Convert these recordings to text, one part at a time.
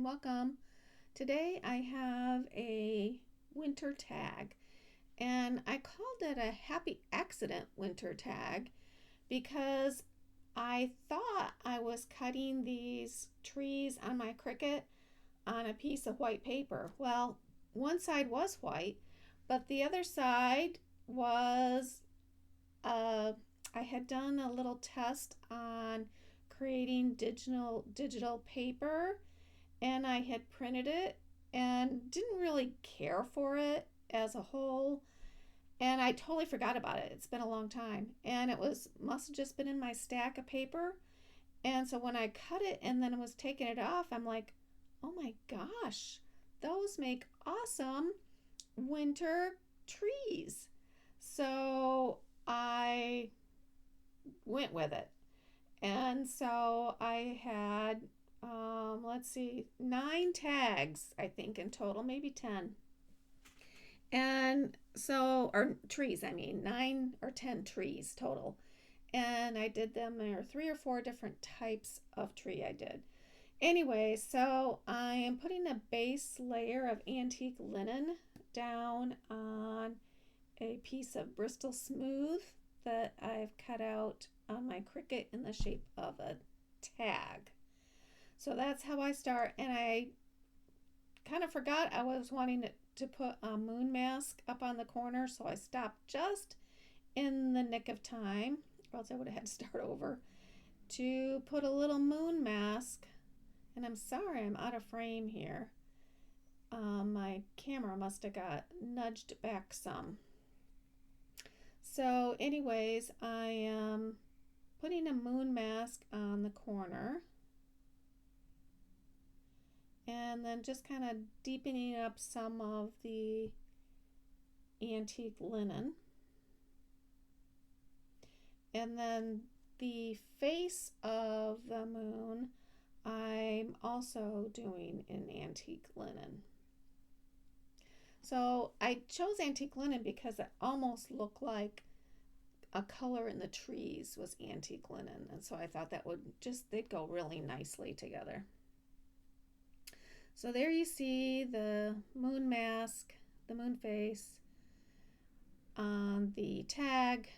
welcome. Today I have a winter tag, and I called it a happy accident winter tag because I thought I was cutting these trees on my Cricut on a piece of white paper. Well, one side was white, but the other side was uh, I had done a little test on creating digital paper, and I had printed it and didn't really care for it as a whole, and I totally forgot about it. It's been a long time, and it was must have just been in my stack of paper. And so when I cut it and then was taking it off, I'm like, oh my gosh, those make awesome winter trees. So I went with it. And so I had, let's see, 9 tags, I think, in total, maybe 10. And so, or trees, I mean, 9 or 10 trees total. And I did them, there are 3 or 4 different types of tree I did. Anyway, so I am putting a base layer of antique linen down on a piece of Bristol Smooth that I've cut out on my Cricut in the shape of a tag. So that's how I start, and I kind of forgot I was wanting to put a moon mask up on the corner, so I stopped just in the nick of time, or else I would have had to start over, to put a little moon mask. And I'm sorry I'm out of frame here. My camera must have got nudged back some. So anyways, I am putting a moon mask on the corner and then just kind of deepening up some of the antique linen. And then the face of the moon I'm also doing in antique linen. So I chose antique linen because it almost looked like a color in the trees was antique linen, and so I thought that would they'd go really nicely together. So there you see the moon mask, the moon face on the tag,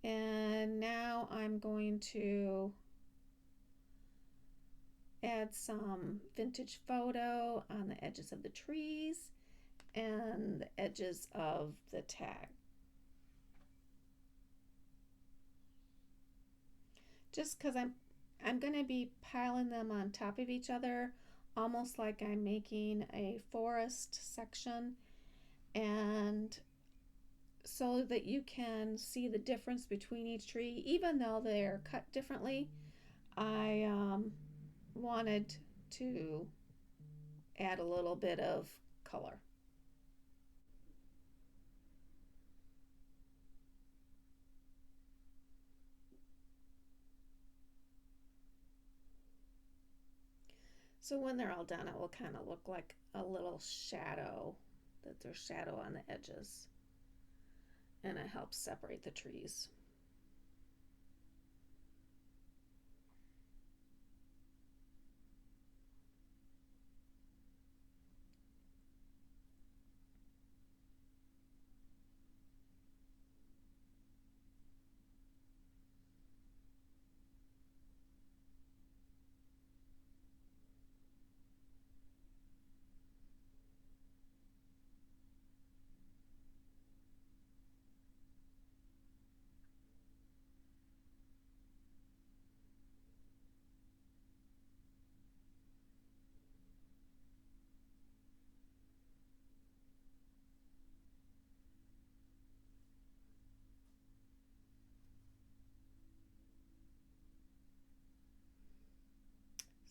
and now I'm going to add some vintage photo on the edges of the trees and the edges of the tag. Just because I'm going to be piling them on top of each other, almost like I'm making a forest section, and so that you can see the difference between each tree, even though they're cut differently. I wanted to add a little bit of color. So when they're all done, it will kind of look like a little shadow, that there's shadow on the edges, and it helps separate the trees.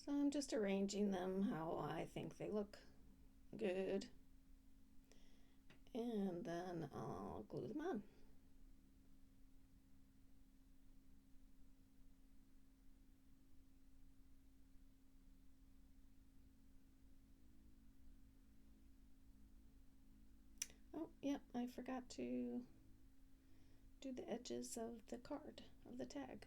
So I'm just arranging them how I think they look good, and then I'll glue them on. Oh, yep, I forgot to do the edges of the card, of the tag.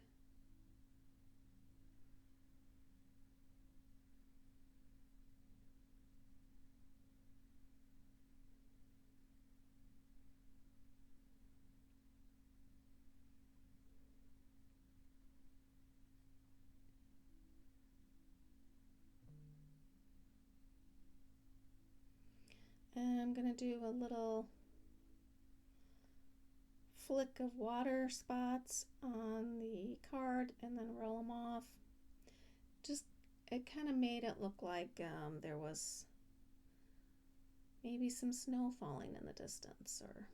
And I'm going to do a little flick of water spots on the card and then roll them off. Just, it kind of made it look like there was maybe some snow falling in the distance or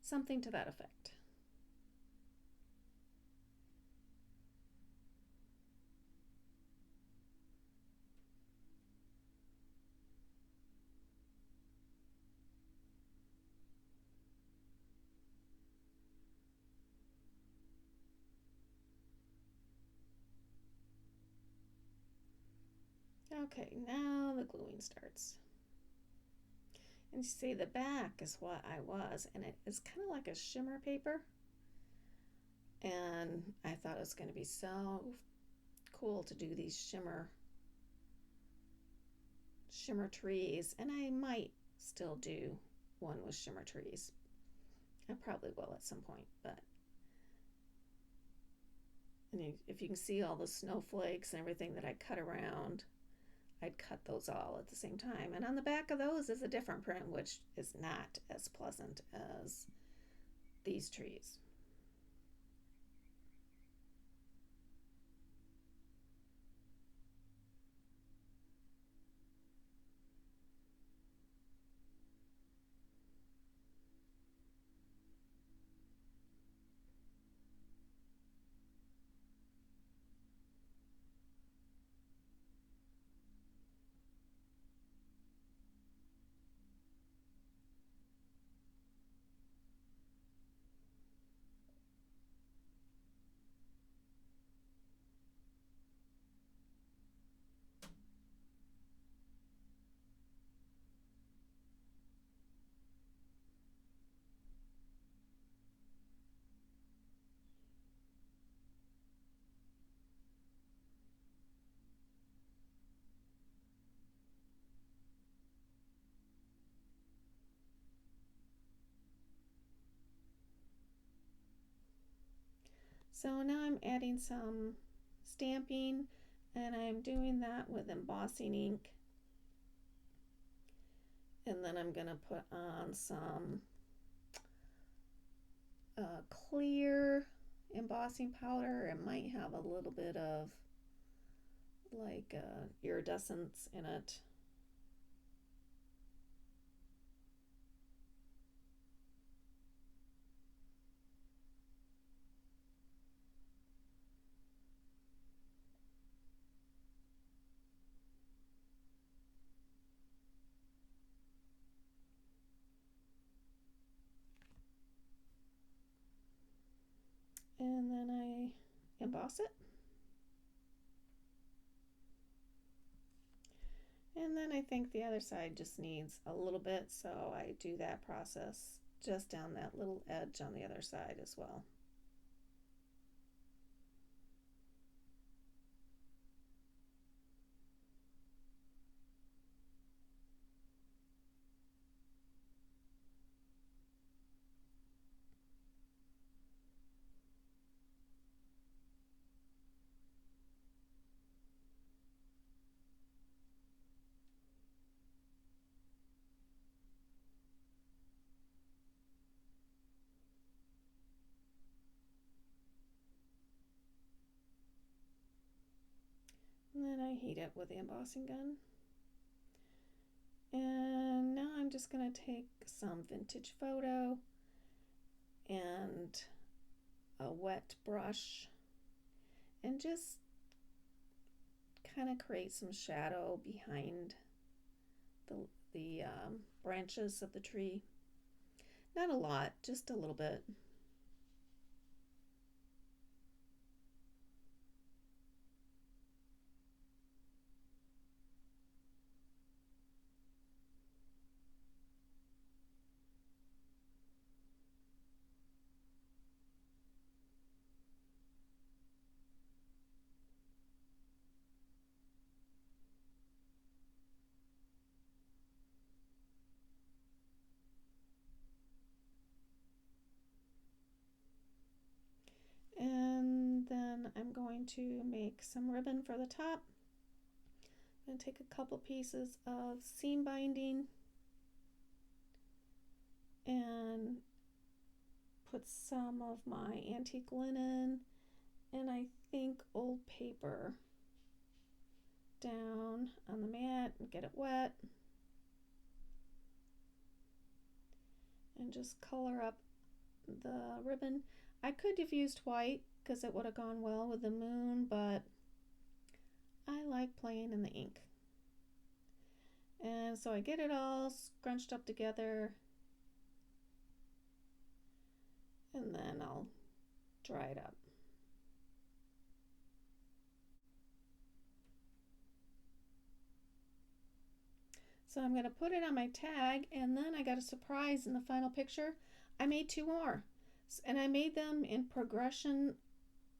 something to that effect. Okay, now the gluing starts. And you see the back is what I was, and it is kind of like a shimmer paper. And I thought it was going to be so cool to do these shimmer trees, and I might still do one with shimmer trees. I probably will at some point, but if you can see all the snowflakes and everything that I cut around, I'd cut those all at the same time. And on the back of those is a different print, which is not as pleasant as these trees. So now I'm adding some stamping, and I'm doing that with embossing ink. And then I'm going to put on some clear embossing powder. It might have a little bit of like iridescence in it. And then I emboss it. And then I think the other side just needs a little bit, so I do that process just down that little edge on the other side as well. And then I heat it with the embossing gun. And now I'm just going to take some vintage photo and a wet brush and just kind of create some shadow behind the branches of the tree. Not a lot, just a little bit. And then I'm going to make some ribbon for the top. I'm going to take a couple pieces of seam binding and put some of my antique linen and I think old paper down on the mat and get it wet and just color up the ribbon. I could have used white because it would have gone well with the moon, but I like playing in the ink. And so I get it all scrunched up together and then I'll dry it up. So I'm going to put it on my tag, and then I got a surprise in the final picture. I made 2 more, and I made them in progression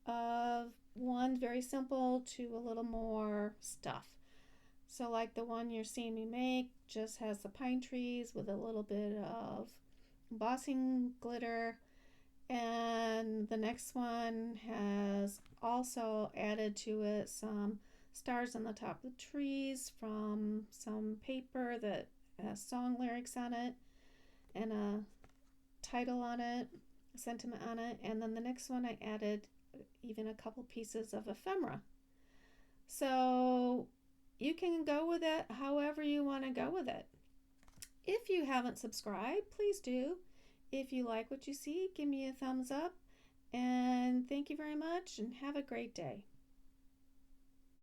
of one very simple to a little more stuff. So like the one you're seeing me make just has the pine trees with a little bit of embossing glitter, and the next one has also added to it some stars on the top of the trees from some paper that has song lyrics on it and a title on it, a sentiment on it. And then the next one I added even a couple pieces of ephemera. So you can go with it however you want to go with it. If you haven't subscribed, please do. If you like what you see, give me a thumbs up. And thank you very much and have a great day.